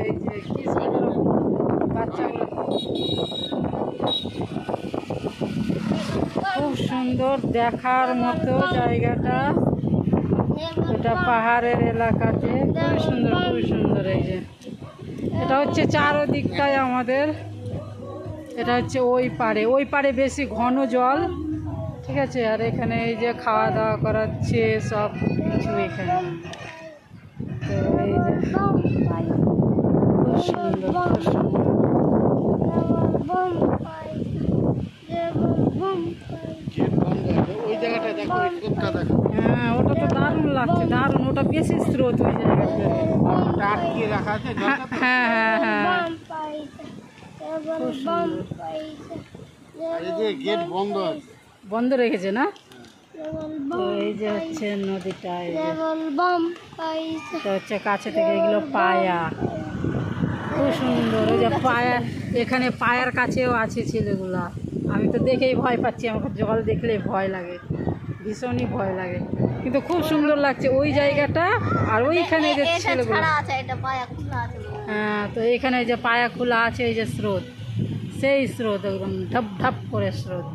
এই যে কি সুন্দর বাচ্চাগুলো, খুব সুন্দর দেখার মতো জায়গাটা। এটা পাহাড়ের এলাকাতে খুবই সুন্দর, খুবই সুন্দর। এই যে এটা হচ্ছে চারদিকটায় আমাদের, এটা হচ্ছে ওই পারে বেশি ঘন জল, ঠিক আছে। আর এখানে এই যে খাওয়া দাওয়া করাচ্ছে সব কিছু এখানে। তো এই যে খুব সুন্দর, খুব সুন্দর। হ্যাঁ, ওটা তো দারুণ লাগছে, দারুণ। ওটা বেশি স্রোত ওই জায়গাতে। হ্যাঁ হ্যাঁ হ্যাঁ, বন্ধ রেখেছে না? তো এই যে হচ্ছে নদীটা, এটা হচ্ছে কাছে থেকে এগুলো পায়া, খুব সুন্দর। ওই যে পায়া, এখানে পায়ার কাছেও আছে ছেলেগুলা। আমি তো দেখেই ভয় পাচ্ছি, আমাকে জল দেখলে ভয় লাগে, ভীষণই ভয় লাগে, কিন্তু খুব সুন্দর লাগছে ওই জায়গাটা। আর ওইখানে যে ছেলেগুলো, হ্যাঁ, তো এইখানে যে পায়া খোলা আছে, এই যে স্রোত, সেই স্রোত একদম ঢপ ঢপ করে স্রোত।